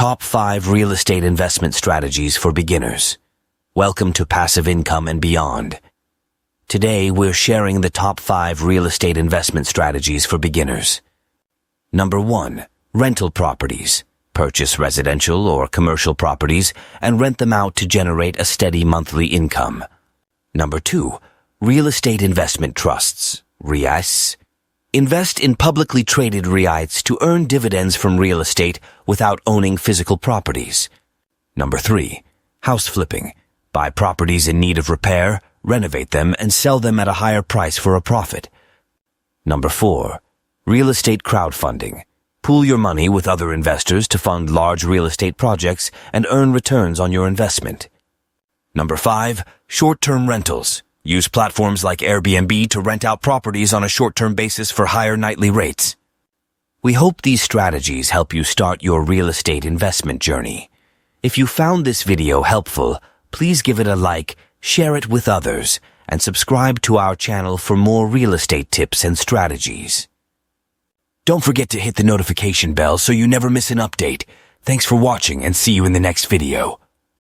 Top 5 Real Estate Investment Strategies for Beginners. Welcome to Passive Income and Beyond. Today, we're sharing the top 5 real estate investment strategies for beginners. Number 1. Rental properties. Purchase residential or commercial properties and rent them out to generate a steady monthly income. Number 2. Real estate investment trusts. REITs. Invest in publicly traded REITs to earn dividends from real estate without owning physical properties. Number 3. House flipping. Buy properties in need of repair, renovate them, and sell them at a higher price for a profit. Number 4. Real estate crowdfunding. Pool your money with other investors to fund large real estate projects and earn returns on your investment. Number 5. Short-term rentals. Use platforms like Airbnb to rent out properties on a short-term basis for higher nightly rates. We hope these strategies help you start your real estate investment journey. If you found this video helpful, please give it a like, share it with others, and subscribe to our channel for more real estate tips and strategies. Don't forget to hit the notification bell so you never miss an update. Thanks for watching and see you in the next video.